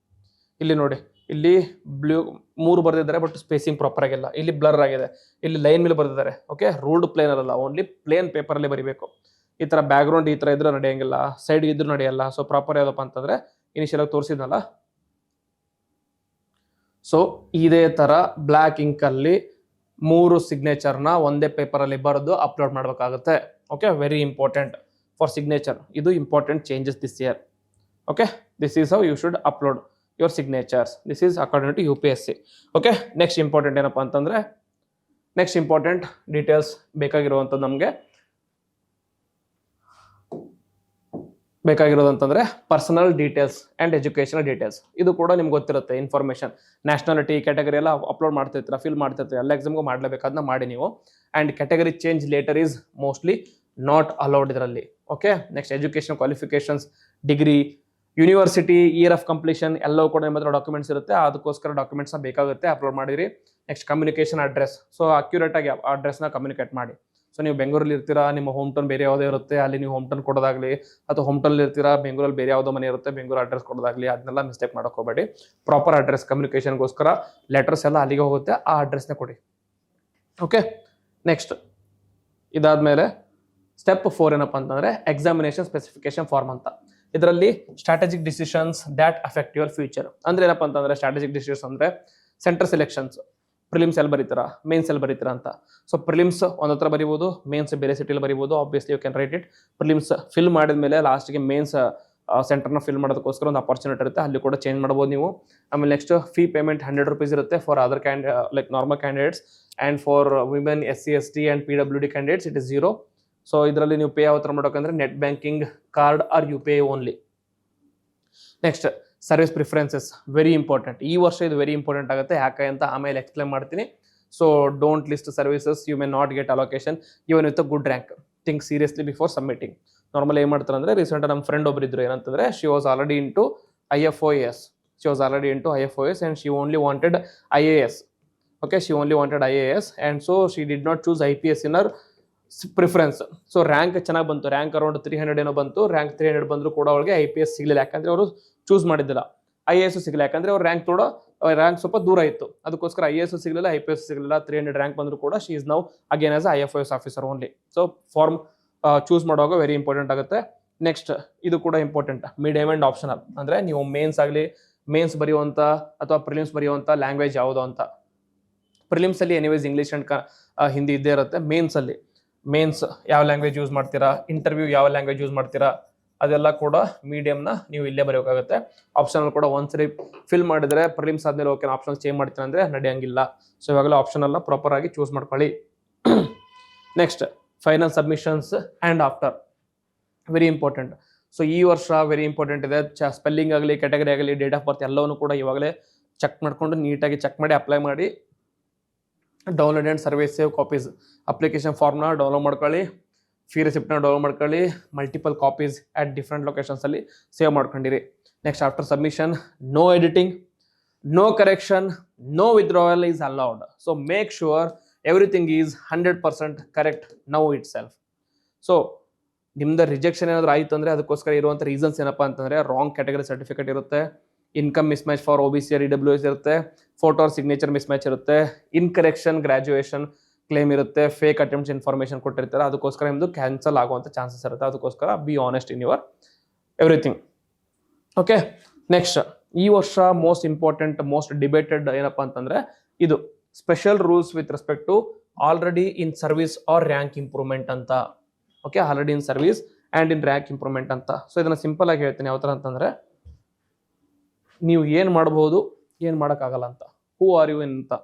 Speaker 1: ಇಲ್ಲಿ ನೋಡಿ, ಇಲ್ಲಿ ಬ್ಲೂ 3 ಬರೆದಿದ್ದಾರೆ ಬಟ್ ಸ್ಪೇಸಿಂಗ್ ಪ್ರಾಪರ್ ಆಗಿಲ್ಲ. ಇಲ್ಲಿ ಬ್ಲರ್ ಆಗಿದೆ. ಇಲ್ಲಿ ಲೈನ್ ಮೇಲೆ ಬರೆದಿದ್ದಾರೆ. ಓಕೆ, ರೂಲ್ಡ್ ಪ್ಲೇನ್ ಅಲ್ಲ, ಓನ್ಲಿ ಪ್ಲೇನ್ ಪೇಪರಲ್ಲಿ ಬರೀಬೇಕು. ಈ ಥರ ಬ್ಯಾಕ್ಗ್ರೌಂಡ್ ಈ ಥರ ಇದ್ರೂ ನಡೆಯಂಗಿಲ್ಲ, ಸೈಡ್ ಇದ್ರೂ ನಡೆಯಲ್ಲ. ಸೊ ಪ್ರಾಪರ್ ಯಾವುದಪ್ಪ ಅಂತಂದರೆ ಇನಿಷಿಯಲ್ ಆಗಿ ತೋರಿಸಿದ್ನಲ್ಲ. ಸೊ ಇದೇ ಥರ ಬ್ಲ್ಯಾಕ್ ಇಂಕಲ್ಲಿ 3 ಸಿಗ್ನೇಚರ್ನ ಒಂದೇ ಪೇಪರಲ್ಲಿ ಬರೆದು ಅಪ್ಲೋಡ್ ಮಾಡಬೇಕಾಗುತ್ತೆ. Okay, very important for signature. ಇದು important changes this year. Okay, this is how you should upload your signatures. This is according to UPSC. Okay, next important ಏನಪ್ಪ ಅಂತಂದ್ರೆ ನೆಕ್ಸ್ಟ್ ಇಂಪಾರ್ಟೆಂಟ್ ಡೀಟೇಲ್ಸ್ ಬೇಕಾಗಿರುವಂಥದ್ದು ನಮಗೆ ಬೇಕಾಗಿರೋದಂತಂದ್ರೆ personal details and educational details. ಇದು ಕೂಡ ನಿಮ್ಗೆ ಗೊತ್ತಿರುತ್ತೆ. ಇನ್ಫಾರ್ಮೇಷನ್, ನ್ಯಾಷನಾಲಿಟಿ, ಕ್ಯಾಟಗರಿ ಎಲ್ಲ ಅಪ್ಲೋಡ್ ಮಾಡ್ತಿರ್ತೀರ, ಫಿಲ್ ಮಾಡ್ತಿರ್ತೀರ. ಎಲ್ಲ ಎಕ್ಸಾಮ್ಗೂ ಮಾಡಲೇಬೇಕಾದನ್ನ ಮಾಡಿ ನೀವು. And category change later is mostly not allowed ಇದರಲ್ಲಿ. Okay, next education qualifications, degree, university, year of completion ಎಲ್ಲವೂ ಕೂಡ ನಿಮ್ಮ ಹತ್ರ ಡಾಕ್ಯುಮೆಂಟ್ಸ್ ಇರುತ್ತೆ. ಅದಕ್ಕೋಸ್ಕರ ಡಾಕ್ಯುಮೆಂಟ್ಸ್ನ ಬೇಕಾಗುತ್ತೆ, ಅಪ್ಲೋಡ್ ಮಾಡಿರಿ. Next communication address. ಸೊ ಅಕ್ಯುರೇಟಾಗಿ ಆ ಅಡ್ರೆಸ್ನ ಕಮ್ಯುನಿಕೇಟ್ ಮಾಡಿ. ಸೊ ನೀವು ಬೆಂಗಳೂರಲ್ಲಿ ಇರ್ತೀರಾ, ನಿಮ್ಮ ಹೋಮ್ ಟೌನ್ ಬೇರೆ ಯಾವುದೇ ಇರುತ್ತೆ, ಅಲ್ಲಿ ನೀವು ಹೋಮ್ ಟೌನ್ ಕೊಡೋದಾಗಲಿ, ಅಥವಾ ಹೋಮ್ ಟೌನಲ್ಲಿ ಇರ್ತೀರಾ, ಬೆಂಗಳೂರಲ್ಲಿ ಬೇರೆ ಯಾವುದೋ ಮನೆ ಇರುತ್ತೆ, ಬೆಂಗಳೂರು ಅಡ್ರೆಸ್ ಕೊಡೋದಾಗಲಿ, ಅದನ್ನೆಲ್ಲ ಮಿಸ್ಟೇಕ್ ಮಾಡೋಕೆ ಹೋಗಬೇಡಿ. ಪ್ರಾಪರ್ ಅಡ್ರೆಸ್ ಕಮ್ಯುನಿಕೇಷನ್ಗೋಸ್ಕರ ಲೆಟರ್ಸ್ ಎಲ್ಲ ಅಲ್ಲಿಗೆ ಹೋಗುತ್ತೆ, ಆ ಅಡ್ರೆಸ್ನ ಕೊಡಿ. ಓಕೆ, ನೆಕ್ಸ್ಟ್ ಇದಾದಮೇಲೆ ಸ್ಟೆಪ್ 4 ಏನಪ್ಪ ಅಂತಂದರೆ ಎಕ್ಸಾಮಿನೇಷನ್ ಸ್ಪೆಸಿಫಿಕೇಶನ್ ಫಾರ್ಮ್ ಅಂತ. ಇದರಲ್ಲಿ strategic decisions that affect your future. ಅಂದ್ರೆ ಏನಪ್ಪ ಅಂತಂದ್ರೆ ಸ್ಟ್ರಾಟಜಿಕ್ ಡಿಸಿಷನ್ಸ್ ಅಂದರೆ ಸೆಂಟರ್ ಸೆಲೆಕ್ಷನ್ಸ್, ಪ್ರಿಲಿಮ್ಸ್ ಎಲ್ಲಿ ಬರೀತೀರಾ, ಮೇನ್ಸ್ ಎಲ್ಲಿ ಬರೀತೀರಾ ಅಂತ. ಸೊ ಪ್ರಿಲಿಮ್ಸ್ ಒಂದ್ ಹತ್ರ ಬರೀಬೋದು, ಮೇನ್ಸ್ ಬೇರೆ ಸಿಟಿಲಿ ಬರೀಬೋದು. Obviously you can write it. Prelims fill ಮಾಡಿದ ಮೇಲೆ ಲಾಸ್ಟ್ಗೆ ಮೇನ್ಸ್ ಸೆಂಟರ್ನ ಫಿಲ್ ಮಾಡೋದಕ್ಕೋಸ್ಕರ ಒಂದು ಅಪರ್ಚುನಿಟಿ ಇರುತ್ತೆ, ಅಲ್ಲಿ ಕೂಡ ಚೇಂಜ್ ಮಾಡ್ಬೋದು ನೀವು. ಆಮೇಲೆ ನೆಕ್ಸ್ಟ್ ಫೀ ಪೇಮೆಂಟ್ 100 rupees ಇರುತ್ತೆ for other like normal candidates, and for women, SC ST and PWD candidates it is 0. So ಇದರಲ್ಲಿ ನೀವು ಪೇ ಯಾವ ಥರ ಮಾಡೋಕಂದ್ರೆ net banking, card or UPI only. Next service preferences, very important. ಈ ವರ್ಷ ಇದು very important ಆಗುತ್ತೆ. ಯಾಕೆ ಅಂತ ಆಮೇಲೆ ಎಕ್ಸ್ಪ್ಲೇನ್ ಮಾಡ್ತೀನಿ. So don't list services, you may not get allocation even with a good rank. Think seriously before submitting. Normal ಏನು ಮಾಡ್ತಾರೆ ಅಂದರೆ, ರೀಸೆಂಟ್ ನಮ್ಮ ಫ್ರೆಂಡ್ ಒಬ್ರು ಇದ್ರು, ಏನಂತಂದ್ರೆ she was already into IFOS. She was already into IFOS and she only wanted IAS. Okay, she only wanted IAS and so she did not choose IPS in her preference. So rank ಚೆನ್ನಾಗಿ ಬಂತು, rank around 300 ಏನೋ ಬಂತು. Rank 300 ಬಂದರೂ ಕೂಡ ಅವಳಿಗೆ IPS ಸಿಗಲಿಲ್ಲ, ಯಾಕಂದ್ರೆ ಅವರು ಚೂಸ್ ಮಾಡಿದ್ದಿಲ್ಲ. IAS ಸಿಗಲಿಲ್ಲ, ಯಾಕಂದ್ರೆ ಅವ್ರ ರ್ಯಾಂಕ್ ಸ್ವಲ್ಪ ದೂರ ಇತ್ತು. ಅದಕ್ಕೋಸ್ಕರ IAS ಸಿಗಲಿಲ್ಲ, IPS ಸಿಗಲಿಲ್ಲ. 300 ರ್ಯಾಂಕ್ ಬಂದರೂ ಕೂಡ she is now again as IFOS officer only. So form choose ಮಾಡುವಾಗ ವೆರಿ ಇಂಪಾರ್ಟೆಂಟ್ ಆಗುತ್ತೆ. ನೆಕ್ಸ್ಟ್ ಇದು ಕೂಡ ಇಂಪಾರ್ಟೆಂಟ್, ಮಿಡ್ ಆ್ಯಂಡ್ ಆಪ್ಷನಲ್. ಅಂದರೆ ನೀವು ಮೇನ್ಸ್ ಆಗಲಿ, ಮೇನ್ಸ್ ಬರೆಯುವಂಥ ಅಥವಾ ಪ್ರಿಲಿಮ್ಸ್ ಬರೆಯುವಂಥ ಲ್ಯಾಂಗ್ವೇಜ್ ಯಾವುದು ಅಂತ. ಪ್ರಿಲಿಮ್ಸಲ್ಲಿ ಎನಿವೇಸ್ ಇಂಗ್ಲೀಷ್ ಆ್ಯಂಡ್ ಹಿಂದಿ ಇದ್ದೇ ಇರುತ್ತೆ. ಮೇನ್ಸ್ ಯಾವ ಲ್ಯಾಂಗ್ವೇಜ್ ಯೂಸ್ ಮಾಡ್ತೀರಾ, ಇಂಟರ್ವ್ಯೂ ಯಾವ ಲ್ಯಾಂಗ್ವೇಜ್ ಯೂಸ್ ಮಾಡ್ತೀರಾ, ಅದೆಲ್ಲ ಕೂಡ ಮೀಡಿಯಮ್ನ ನೀವು ಇಲ್ಲೇ ಬರೆಯೋಕ್ಕಾಗುತ್ತೆ. ಆಪ್ಷನಲ್ ಕೂಡ ಒಂದ್ಸರಿ ಫಿಲ್ ಮಾಡಿದರೆ ಪ್ರಿಲಿಮ್ಸ್ ಆದಮೇಲೆ ಓಕೆ ಆಪ್ಷನ್ ಚೇಂಜ್ ಮಾಡ್ತೀನಿ ಅಂದರೆ ನಡೆಯಂಗಿಲ್ಲ. ಸೊ ಇವಾಗಲೇ ಆಪ್ಷನಲ್ನ ಪ್ರಾಪರ್ ಆಗಿ ಚೂಸ್ ಮಾಡ್ಕೊಳ್ಳಿ. Next final submissions and after, very important. So ಈ ವರ್ಷ ವೆರಿ ಇಂಪಾರ್ಟೆಂಟ್ ಇದೆ. ಸ್ಪೆಲ್ಲಿಂಗ್ ಆಗಲಿ, ಕ್ಯಾಟಗರಿ ಆಗಲಿ, ಡೇಟ್ ಆಫ್ ಬರ್ತ್ ಎಲ್ಲವನ್ನೂ ಕೂಡ ಇವಾಗಲೇ ಚೆಕ್ ಮಾಡಿಕೊಂಡು ನೀಟಾಗಿ ಚೆಕ್ ಮಾಡಿ ಅಪ್ಲೈ ಮಾಡಿ. Download and service save copies, application ಫಾರ್ಮ್ನ ಡೌನ್ಲೋಡ್ ಮಾಡ್ಕೊಳ್ಳಿ, ಫೀ ರೆಸಿಪ್ಟ್ನ ಡೌನ್ಲೋಡ್ ಮಾಡ್ಕೊಳ್ಳಿ, ಮಲ್ಟಿಪಲ್ ಕಾಪೀಸ್ ಆಟ್ ಡಿಫ್ರೆಂಟ್ ಲೊಕೇಶನ್ಸಲ್ಲಿ ಸೇವ್ ಮಾಡ್ಕೊಂಡಿರಿ. Next after submission, no editing, no correction, no withdrawal is allowed. So make sure everything is 100% correct now itself. So ನಿಮ್ದು rejection ಏನಾದರೂ ಆಯಿತು ಅಂದರೆ ಅದಕ್ಕೋಸ್ಕರ ಇರುವಂಥ ರೀಸನ್ಸ್ ಏನಪ್ಪ ಅಂತಂದರೆ ರಾಂಗ್ ಕ್ಯಾಟಗರಿ ಸರ್ಟಿಫಿಕೇಟ್ ಇರುತ್ತೆ, income mismatch for OBC or EWS ಇರುತ್ತೆ, photo R signature mismatch ಇರುತ್ತೆ, ಇನ್ಕರೆಕ್ಷನ್ ಗ್ರಾಜುಯೇಷನ್ ಕ್ಲೇಮ್ ಇರುತ್ತೆ, ಫೇಕ್ ಅಟೆಂಪ್ಟ್ಸ್ ಇನ್ಫಾರ್ಮೇಷನ್ ಕೊಟ್ಟಿರ್ತಾರೆ. ಅದಕ್ಕೋಸ್ಕರ ನಿಮ್ಮದು ಕ್ಯಾನ್ಸಲ್ ಆಗುವಂಥ ಚಾನ್ಸಸ್ ಇರುತ್ತೆ. ಅದಕ್ಕೋಸ್ಕರ be honest in your everything. Okay, next ಈ ವರ್ಷ ಮೋಸ್ಟ್ ಇಂಪಾರ್ಟೆಂಟ್, ಮೋಸ್ಟ್ ಡಿಬೇಟೆಡ್ ಏನಪ್ಪ ಅಂತಂದರೆ ಇದು special rules with respect to already in service or rank improvement ಅಂತ. Okay, already in service and in rank improvement ಅಂತ. So ಇದನ್ನು simple ಆಗಿ ಹೇಳ್ತೀನಿ ಯಾವ ಥರ ಅಂತಂದರೆ, ನೀವು ಏನು ಮಾಡ್ಬೋದು, ಏನು ಮಾಡೋಕ್ಕಾಗಲ್ಲ ಅಂತ. ಹೂ ಆರ್ ಯು ಅಂತ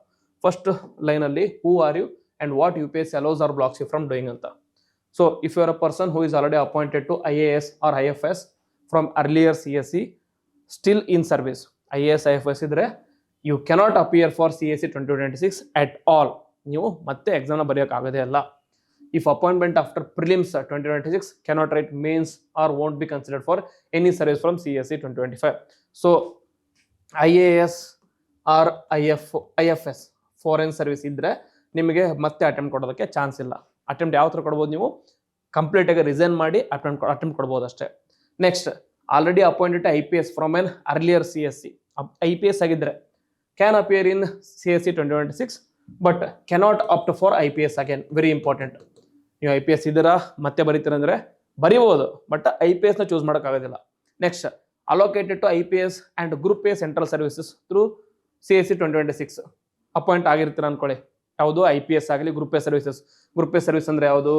Speaker 1: ಫಸ್ಟ್ ಲೈನಲ್ಲಿ who are you and what UPSC allows or blocks you from doing ಅಂತ. So if you are a person who is already appointed to IAS or IFS from earlier CSE still in service, IAS IFS ಇದ್ರೆ you cannot appear for CSE 2026 at all. ನೀವು ಮತ್ತೆ ಎಕ್ಸಾಮ್ನ ಬರೆಯೋಕ್ಕಾಗೋದೇ ಅಲ್ಲ. If appointment after prelims 2026 cannot write mains or won't be considered for any service from CSE 2025. So IAS or IFS foreign service ಇದ್ರೆ ನಿಮಗೆ ಮತ್ತೆ attempt ಕೊಡೋದಕ್ಕೆ chance ಇಲ್ಲ. Attempt ಯಾವ ಥರ ಕೊಡ್ಬೋದು, ನೀವು ಕಂಪ್ಲೀಟ್ ಆಗಿ ರಿಸೈನ್ ಮಾಡಿ ಅಟೆಂಪ್ಟ್ ಕೊಡ್ಬೋದು ಅಷ್ಟೇ. Next, already appointed IPS from an earlier CSE, IPS ಆಗಿದ್ರೆ can appear in CSE 2026 but cannot opt for IPS again. Very important. ನೀವು IPS ಇದ್ದೀರಾ ಮತ್ತೆ ಬರೀತೀರಂದ್ರೆ ಬರಿಬೋದು, ಬಟ್ IPSನ ಚೂಸ್ ಮಾಡೋಕ್ಕಾಗೋದಿಲ್ಲ. Next, allocated to IPS and group A central services through CSE 2026 appoint ಆಗಿರ್ತೀರ ಅನ್ಕೊಳ್ಳಿ. ಯಾವುದು IPS ಆಗಲಿ, group A services. Group A service ಅಂದರೆ ಯಾವುದು,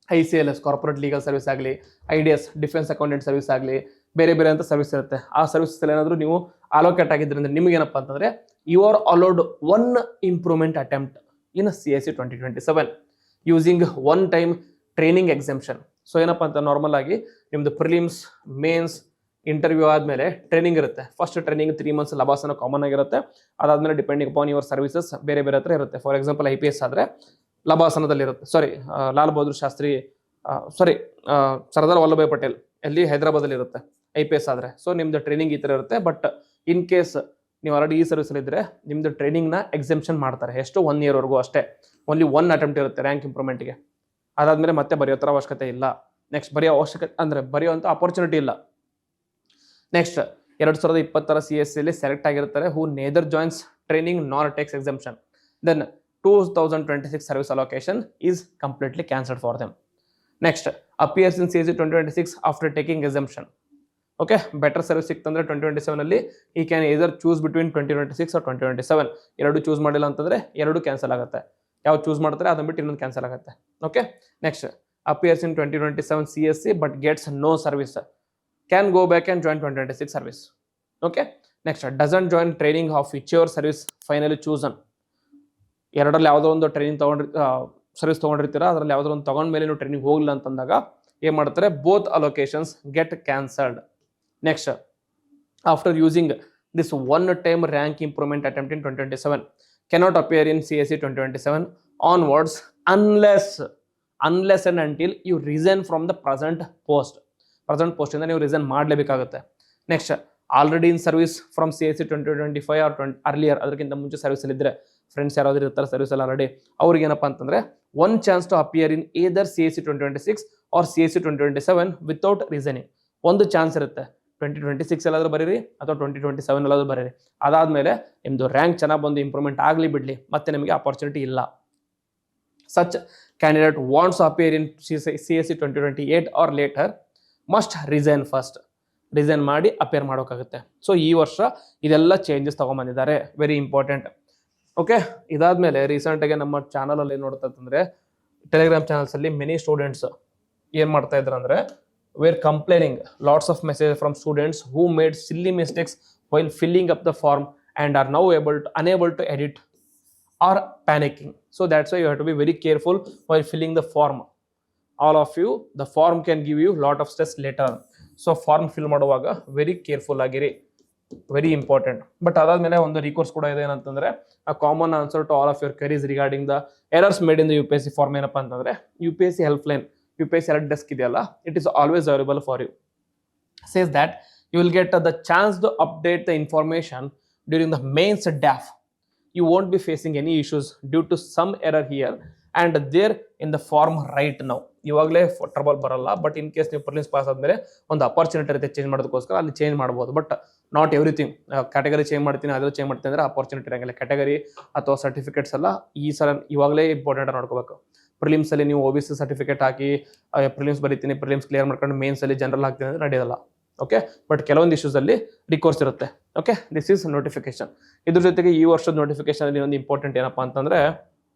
Speaker 1: ICLS ಕಾರ್ಪೊರೇಟ್ ಲೀಗಲ್ ಸರ್ವಿಸ್ ಆಗಲಿ, IDS ಡಿಫೆನ್ಸ್ ಅಕೌಂಟೆಂಟ್ ಸರ್ವಿಸ್ ಆಗಲಿ, ಬೇರೆ ಬೇರೆ ಅಂತ ಸರ್ವಿಸ್ ಇರುತ್ತೆ. ಆ ಸರ್ವಿಸಲ್ಲಿ ಏನಾದರೂ ನೀವು ಅಲೋಕೇಟ್ ಆಗಿದ್ರಿಂದ ನಿಮಗೇನಪ್ಪ ಅಂತಂದರೆ you are allowed 1 improvement attempt in CSE 2027 using 1 time training exemption. So ಏನಪ್ಪ ಅಂತ, ನಾರ್ಮಲ್ ಆಗಿ ನಿಮ್ಮದು ಪ್ರಿಲಿಮ್ಸ್, ಮೇನ್ಸ್, ಇಂಟರ್ವ್ಯೂ ಆದಮೇಲೆ ಟ್ರೈನಿಂಗ್ ಇರುತ್ತೆ. First training 3 months LBSNAA common ಆಗಿರುತ್ತೆ. ಅದಾದಮೇಲೆ ಡಿಪೆಂಡಿಂಗ್ ಅಪಾನ್ ಯುವರ್ ಸರ್ವಿಸಸ್ ಬೇರೆ ಬೇರೆ ಹತ್ರ ಇರುತ್ತೆ. ಫಾರ್ ಎಕ್ಸಾಂಪಲ್ IPS ಆದರೆ ಲಬಾಸನದಲ್ಲಿರುತ್ತೆ, ಲಾಲ್ ಬಹದ್ದೂರ್ ಶಾಸ್ತ್ರಿ, ಸರ್ದಾರ್ ವಲ್ಲಭಾಯ್ ಪಟೇಲ್ ಎಲ್ಲಿ ಹೈದರಾಬಾದಲ್ಲಿ ಇರುತ್ತೆ IPS ಆದರೆ. ಸೊ ನಿಮ್ದು ಟ್ರೈನಿಂಗ್ ಈ ಥರ ಇರುತ್ತೆ. ಬಟ್ ಇನ್ ಕೇಸ್ ನೀವು ಆಲ್ರೆಡಿ ಈ ಸರ್ವಿಸಲ್ಲಿ ಇದ್ದರೆ ನಿಮ್ಮದು ಟ್ರೈನಿಂಗ್ನ ಎಕ್ಸೆಂಪ್ಷನ್ ಮಾಡ್ತಾರೆ. ಎಷ್ಟು 1 yearವರೆಗೂ ಅಷ್ಟೇ. ಓನ್ಲಿ 1 ಅಟೆಂಪ್ಟ್ ಇರುತ್ತೆ ರ್ಯಾಂಕ್ ಇಂಪ್ರೂವ್ಮೆಂಟ್ಗೆ. ಅದಾದಮೇಲೆ ಮತ್ತೆ ಬರೆಯೋ ಥರ ಅವಶ್ಯಕತೆ ಇಲ್ಲ. ನೆಕ್ಸ್ಟ್, ಬರೆಯುವಂಥ ಅಪರ್ಚುನಿಟಿ ಇಲ್ಲ. ನೆಕ್ಸ್ಟ್, 2020 CSEಯಲ್ಲಿ ಸೆಲೆಕ್ಟ್ ಆಗಿರ್ತಾರೆ who neither joins training nor takes exemption, then 2026 service allocation is completely cancelled for them. Next, appears in CSE 2026 after taking exemption. Okay, better service ಸಿಕ್ತಂದ್ರೆ 2027ಅಲ್ಲಿ ಈ ಕ್ಯಾನ್ ಇದರ್ ಚೂಸ್ ಬಿಟ್ವೀನ್ 2026 or 2027. ಎರಡು choose ಮಾಡಿಲ್ಲ ಅಂತಂದ್ರೆ ಎರಡು cancel ಆಗುತ್ತೆ. ಯಾವ್ದು ಚೂಸ್ ಮಾಡ್ತಾರೆ ಅದನ್ನ ಬಿಟ್ಟು ಇನ್ನೊಂದು ಕ್ಯಾನ್ಸಲ್ ಆಗುತ್ತೆ. Okay, next, appears in 2027 CSE but gets no service can go back and join 2026 service. Okay, next, doesn't join training of which your service finally chosen. ಎರಡರಲ್ಲಿ ಯಾವುದೋ ಒಂದು ಟ್ರೈನಿಂಗ್ ಸರ್ವಿಸ್ ತೊಗೊಂಡಿರ್ತೀರ, ಅದರಲ್ಲಿ ಯಾವುದೋ ಒಂದು ತೊಗೊಂಡ್ಮೇಲೆ ನೀವು ಟ್ರೈನಿಂಗ್ ಹೋಗಲಿಲ್ಲ ಅಂತಂದಾಗ ಏನು ಮಾಡ್ತಾರೆ, both allocations get cancelled. Next, after using this 1 time rank improvement attempt in 2027 cannot appear in CSE 2027 onwards unless and until you resign from the present ಪೋಸ್ಟಿಂದ ನೀವು ರಿಸೈನ್ ಮಾಡಲೇಬೇಕಾಗುತ್ತೆ. Next, already in service from CSE 2025 or earlier, ಅದಕ್ಕಿಂತ ಮುಂಚೆ ಸರ್ವಿಸಲ್ಲಿ ಇದ್ದರೆ friends ಯಾರಾದರೂ ಇರ್ತಾರೆ ಸರ್ವಿಸಲ್ಲಿ already, ಅವ್ರಿಗೆ ಏನಪ್ಪ ಅಂತಂದರೆ 1 chance to appear in either CSE 2026 or CSE 2027 without resigning. ಒಂದು ಚಾನ್ಸ್ ಇರುತ್ತೆ, 2026 ಎಲ್ಲಾದರೂ ಬರೀರಿ ಅಥವಾ 2027 ಎಲ್ಲಾದರೂ ಬರೀರಿ. ಅದಾದಮೇಲೆ ನಿಮ್ಮದು ರ್ಯಾಂಕ್ ಚೆನ್ನಾಗಿ ಬಂದು ಇಂಪ್ರೂವ್ಮೆಂಟ್ ಆಗಲಿ ಬಿಡಲಿ, ಮತ್ತೆ ನಿಮಗೆ ಅಪಾರ್ಚುನಿಟಿ ಇಲ್ಲ. Such candidate wants appear in CSE 2028 or later must resign first. Resign ಮಾಡಿ ಅಪಿಯರ್ ಮಾಡೋಕ್ಕಾಗುತ್ತೆ. ಸೊ ಈ ವರ್ಷ ಇದೆಲ್ಲ ಚೇಂಜಸ್ ತೊಗೊಂಬಂದಿದ್ದಾರೆ, ವೆರಿ ಇಂಪಾರ್ಟೆಂಟ್. ಓಕೆ, ಇದಾದಮೇಲೆ ರೀಸೆಂಟಾಗಿ ನಮ್ಮ ಚಾನಲಲ್ಲಿ ಏನು ನೋಡ್ತಾ ಅಂತಂದರೆ, ಟೆಲಿಗ್ರಾಮ್ ಚಾನಲ್ಸಲ್ಲಿ ಮೆನಿ ಸ್ಟೂಡೆಂಟ್ಸ್ ಏನು ಮಾಡ್ತಾ ಇದ್ರು ಅಂದರೆ, were complaining lots of message from students who made silly mistakes while filling up the form and are now unable to edit or panicking. So that's why you have to be very careful while filling the form. All of you, the form can give you lot of stress later on. So form fill ಮಾಡುವಾಗ very careful ಆಗಿರಿ, very important. But ಅದಾದಮೇಲೆ ಒಂದು recourse ಕೂಡ ಇದೆ ಏನಂತಂದರೆ, ಆ common answer to all of your queries regarding the errors made in the UPSC form ಏನಪ್ಪ ಅಂತಂದರೆ, UPSC helpline, UPSC help desk ಇದೆಯಲ್ಲ, it is always available for you. Says that you will get the chance to update the information during the mains DAF. You won't be facing any issues due to some error here and there in the form right now. ಇವಾಗಲೇ trouble ಬರಲ್ಲ, but in case ನೀವು prelims pass ಆದಮೇಲೆ ಒಂದು opportunity ಇರುತ್ತೆ change ಮಾಡೋದಕ್ಕೋಸ್ಕರ, ಅಲ್ಲಿ change ಮಾಡ್ಬೋದು. But not everything. Category change ಮಾಡ್ತೀನಿ, ಅದ್ರಲ್ಲಿ ಚೇಂಜ್ ಮಾಡ್ತೀನಿ ಅಂದರೆ ಅಪರ್ಚುನಿಟಿ ಇರೋಂಗಿಲ್ಲ. ಕ್ಯಾಟಗರಿ ಅಥವಾ ಸರ್ಟಿಫಿಕೇಟ್ಸ್ ಎಲ್ಲ ಈ ಸಲ ಇವಾಗಲೇ ಇಂಪಾರ್ಟೆಂಟ್ ನೋಡ್ಕೋಬೇಕು. ಪ್ರಿಲಿಮ್ಸಲ್ಲಿ ನೀವು OBC ಸರ್ಟಿಫಿಕೇಟ್ ಹಾಕಿ ಪ್ರಿಲಿಮ್ಸ್ ಬರೀತೀನಿ, ಪ್ರಿಲಿಮ್ಸ್ ಕ್ಲಿಯರ್ ಮಾಡ್ಕೊಂಡು ಮೇನ್ಸಲ್ಲಿ ಜನರಲ್ ಹಾಕ್ತೀನಿ ಅಂದರೆ ನಡೆಯೋಲ್ಲ. ಓಕೆ, ಬಟ್ ಕೆಲವೊಂದು ಇಶ್ಯೂಸಲ್ಲಿ ರಿಕೋರ್ಸ್ ಇರುತ್ತೆ. Okay, this is notification. ಇದ್ರ ಜೊತೆಗೆ ಈ ವರ್ಷದ ನೋಟಿಫಿಕೇಶನಲ್ಲಿ ಒಂದು ಇಂಪಾರ್ಟೆಂಟ್ ಏನಪ್ಪ ಅಂತಂದರೆ,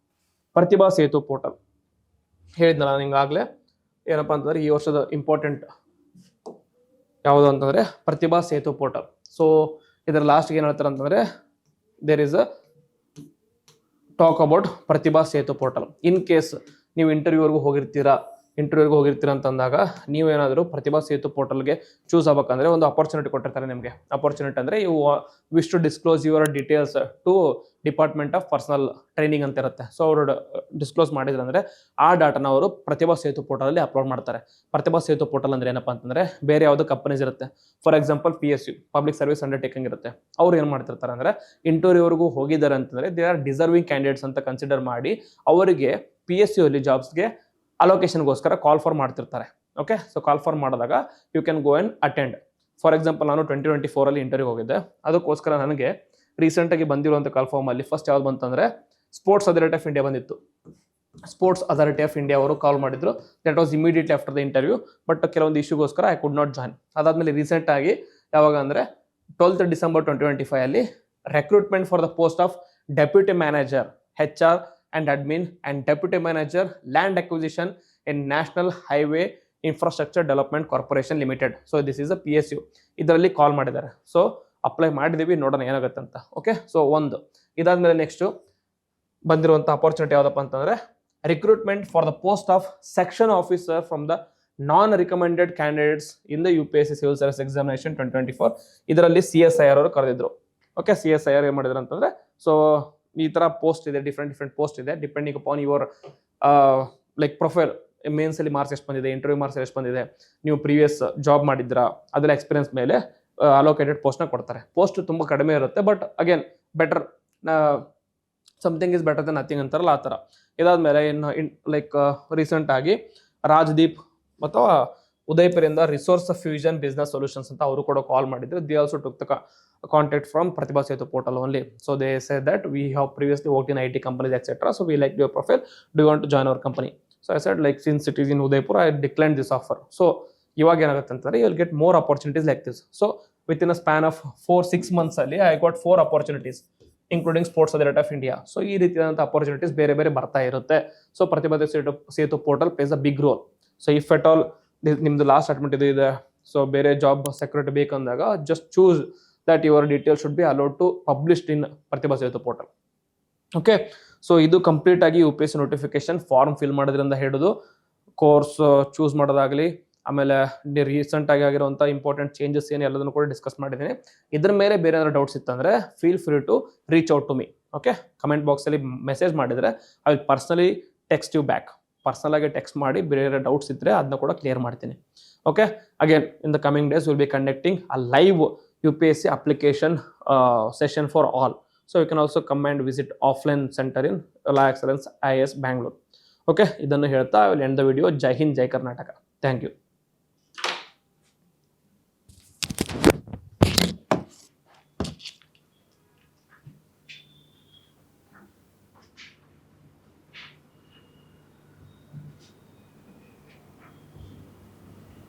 Speaker 1: ಪ್ರತಿಭಾ ಸೇತು ಪೋರ್ಟಲ್ ಹೇಳಿದ್ನಲ್ಲ ನಿಂಗಾಗಲೇ. ಏನಪ್ಪ ಅಂತಂದರೆ ಈ ವರ್ಷದ ಇಂಪಾರ್ಟೆಂಟ್ ಯಾವುದು ಅಂತಂದರೆ ಪ್ರತಿಭಾ ಸೇತು ಪೋರ್ಟಲ್. ಸೊ ಇದರ ಲಾಸ್ಟ್ಗೆ ಏನು ಹೇಳ್ತಾರೆ ಅಂತಂದರೆ there is a talk about Pratibha Setu portal. In case ನೀವು ಇಂಟರ್ವ್ಯೂವರೆಗೂ ಹೋಗಿರ್ತೀರಾ ಅಂತಂದಾಗ ನೀವೇನಾದರೂ ಪ್ರತಿಭಾ ಸೇತು ಪೋರ್ಟಲ್ಗೆ ಚೂಸ್ ಆಗ್ಬೇಕಂದ್ರೆ ಒಂದು ಅಪರ್ಚುನಿಟಿ ಕೊಟ್ಟಿರ್ತಾರೆ ನಿಮಗೆ. ಅಪರ್ಚುನಿಟಿ ಅಂದರೆ you wish to disclose your details to department of personnel training ಅಂತ ಇರುತ್ತೆ. ಸೊ ಅವರು ಡಿಸ್ಕ್ಲೋಸ್ ಮಾಡಿದ್ರೆ ಅಂದರೆ ಆ ಡಾಟಾನ ಅವರು ಪ್ರತಿಭಾ ಸೇತು ಪೋರ್ಟಲಲ್ಲಿ ಅಪ್ಲೋಡ್ ಮಾಡ್ತಾರೆ. ಪ್ರತಿಭಾ ಸೇತು ಪೋರ್ಟಲ್ ಅಂದರೆ ಏನಪ್ಪ ಅಂತಂದರೆ ಬೇರೆ ಯಾವುದೋ ಕಂಪನೀಸ್ ಇರುತ್ತೆ. For example PSU, public service undertaking ಇರುತ್ತೆ. ಅವ್ರು ಏನು ಮಾಡ್ತಿರ್ತಾರೆ ಅಂದರೆ ಇಂಟರ್ವ್ಯೂವರೆಗೂ ಹೋಗಿದ್ದಾರೆ ಅಂತಂದರೆ ದೇ ಆರ್ ಡಿಸರ್ವಿಂಗ್ ಕ್ಯಾಂಡಿಡೇಟ್ಸ್ ಅಂತ ಕನ್ಸಿಡರ್ ಮಾಡಿ ಅವರಿಗೆ PSU ಅಲ್ಲಿ ಜಾಬ್ಸ್ಗೆ ಅಲೋಕೇಶನ್ಗೋಸ್ಕರ ಕಾಲ್ ಫಾರ್ ಮಾಡ್ತಿರ್ತಾರೆ. ಓಕೆ, ಸೊ ಕಾಲ್ ಫಾರ್ ಮಾಡಿದಾಗ you can go and attend. For example ನಾನು 2024 ಇಂಟರ್ವ್ಯೂ ಹೋಗಿದ್ದೆ. ಅದಕ್ಕೋಸ್ಕರ ನನಗೆ ರೀಸೆಂಟಾಗಿ ಬಂದಿರುವಂಥ ಕಾಲ್ ಫಾರ್ಮಲ್ಲಿ ಫಸ್ಟ್ ಯಾವ್ದು ಬಂತಂದರೆ ಸ್ಪೋರ್ಟ್ಸ್ ಅಥಾರಿಟಿ ಆಫ್ ಇಂಡಿಯಾ ಬಂದಿತ್ತು. ಸ್ಪೋರ್ಟ್ಸ್ ಅಥಾರಿಟಿ ಆಫ್ ಇಂಡಿಯಾ ಅವರು ಕಾಲ್ ಮಾಡಿದ್ರು. That was immediately after the interview. But ಕೆಲವೊಂದು ಇಶ್ಯೂಗೋಸ್ಕರ ಐ ಕುಡ್ ನಾಟ್ ಜಾಯ್ನ್. ಅದಾದಮೇಲೆ ರೀಸೆಂಟಾಗಿ ಯಾವಾಗ ಅಂದರೆ 12th December 2025 recruitment for the post of deputy manager HR and admin and deputy manager land acquisition in National Highway Infrastructure Development Corporation Limited. So this is a PSU. ಇದರಲ್ಲಿ ಕಾಲ್ ಮಾಡಿದ್ದಾರೆ. So apply ಮಾಡಿದ್ದೀವಿ, ನೋಡೋಣ ಏನಾಗುತ್ತೆ ಅಂತ. Okay, so ಒಂದು ಇದಾದ್ಮೇಲೆ next ಬಂದಿರುವಂಥ opportunity ಯಾವುದಪ್ಪ ಅಂತಂದರೆ recruitment for the post of section officer from the non recommended candidates in the UPSC civil service examination 2024. ಇದರಲ್ಲಿ CSIR ಅವರು ಕರೆದಿದ್ರು. ಓಕೆ, CSIR ಏನು ಮಾಡಿದ್ರು ಅಂತಂದರೆ ಸೊ ಈ ಥರ ಪೋಸ್ಟ್ ಇದೆ, ಡಿಫ್ರೆಂಟ್ ಪೋಸ್ಟ್ ಇದೆ. Depending upon your like profile, ಮೇನ್ಸಲ್ಲಿ ಮಾರ್ಕ್ಸ್ ಎಷ್ಟು ಬಂದಿದೆ, ಇಂಟರ್ವ್ಯೂ ಮಾರ್ಕ್ಸ್ ಎಷ್ಟು ಬಂದಿದೆ, ನೀವು ಪ್ರೀವಿಯಸ್ ಜಾಬ್ ಮಾಡಿದ್ರಾ, ಅದೆಲ್ಲ ಎಕ್ಸ್ಪೀರಿಯನ್ಸ್ ಮೇಲೆ ಅಲೋಕೇಟೆಡ್ ಪೋಸ್ಟ್ನ ಕೊಡ್ತಾರೆ. ಪೋಸ್ಟ್ ತುಂಬ ಕಡಿಮೆ ಇರುತ್ತೆ, but again better, something is better than nothing ಅಂತಾರಲ್ಲ ಆ ಥರ. ಇದಾದ್ಮೇಲೆ ಇನ್ನು ಲೈಕ್ ರೀಸೆಂಟಾಗಿ ರಾಜ್ದೀಪ್ ಮತ್ತು ಉದಯಪುರಿಂದ ರಿಸೋರ್ಸ್ ಫ್ಯೂಷನ್ ಬಿಸ್ನೆಸ್ ಸೊಲ್ಯೂಷನ್ಸ್ ಅಂತ ಅವರು ಕೂಡ ಕಾಲ್ ಮಾಡಿದ್ರು. They also took the contact from Pratibha Setu portal only. So they say that we have previously worked in IT companies etc. So we like your profile. Do you want to join our company? So I said like since it is in Udaipur, I declined this offer. So ಇವಾಗ ಏನಾಗುತ್ತೆ ಅಂತಂದರೆ you will get more opportunities like this. So within a span of 4-6 months ಅಲ್ಲಿ I got 4 opportunities including Sports Authority of India. So ಈ ರೀತಿಯಾದಂಥ opportunities ಬೇರೆ ಬೇರೆ ಬರ್ತಾ ಇರುತ್ತೆ. So Pratibha Setu portal places a big role. So if at all ನಿಮ್ದು last attempt ಇದು ಇದೆ, ಸೊ ಬೇರೆ ಜಾಬ್ ಸೆಕ್ಯೂರಿಟಿ ಬೇಕಂದಾಗ just choose that your detail should be allowed to published in Pratibha Setu portal. Okay, so ಇದು ಕಂಪ್ಲೀಟ್ ಆಗಿ UPSC ನೋಟಿಫಿಕೇಶನ್ ಫಾರ್ಮ್ ಫಿಲ್ ಮಾಡೋದ್ರಿಂದ ಹಿಡಿದು course choose ಮಾಡೋದಾಗಲಿ, ಆಮೇಲೆ ರೀಸೆಂಟ್ ಆಗಿ ಆಗಿರುವಂಥ ಇಂಪಾರ್ಟೆಂಟ್ ಚೇಂಜಸ್ ಏನು ಎಲ್ಲದನ್ನು ಕೂಡ ಡಿಸ್ಕಸ್ ಮಾಡಿದ್ದೀನಿ. ಇದ್ರ ಮೇಲೆ ಬೇರೆ ಏನಾದ್ರು ಡೌಟ್ಸ್ ಇತ್ತಂದರೆ feel free to reach out to me. Okay, comment ಬಾಕ್ಸಲ್ಲಿ ಮೆಸೇಜ್ ಮಾಡಿದರೆ I will personally text you back. Personal ಆಗಿ ಟೆಕ್ಸ್ಟ್ ಮಾಡಿ ಬೇರೆ ಡೌಟ್ಸ್ ಇದ್ದರೆ ಅದನ್ನ ಕೂಡ ಕ್ಲಿಯರ್ ಮಾಡ್ತೀನಿ. Okay, again in the coming days will be conducting a live UPSC application session for all. So you can also come and visit offline center in Law Excellence IAS Bangalore. Okay, idannu ಹೇಳ್ತಾ I will end the video. Jai Hind, Jai Karnataka. Thank you.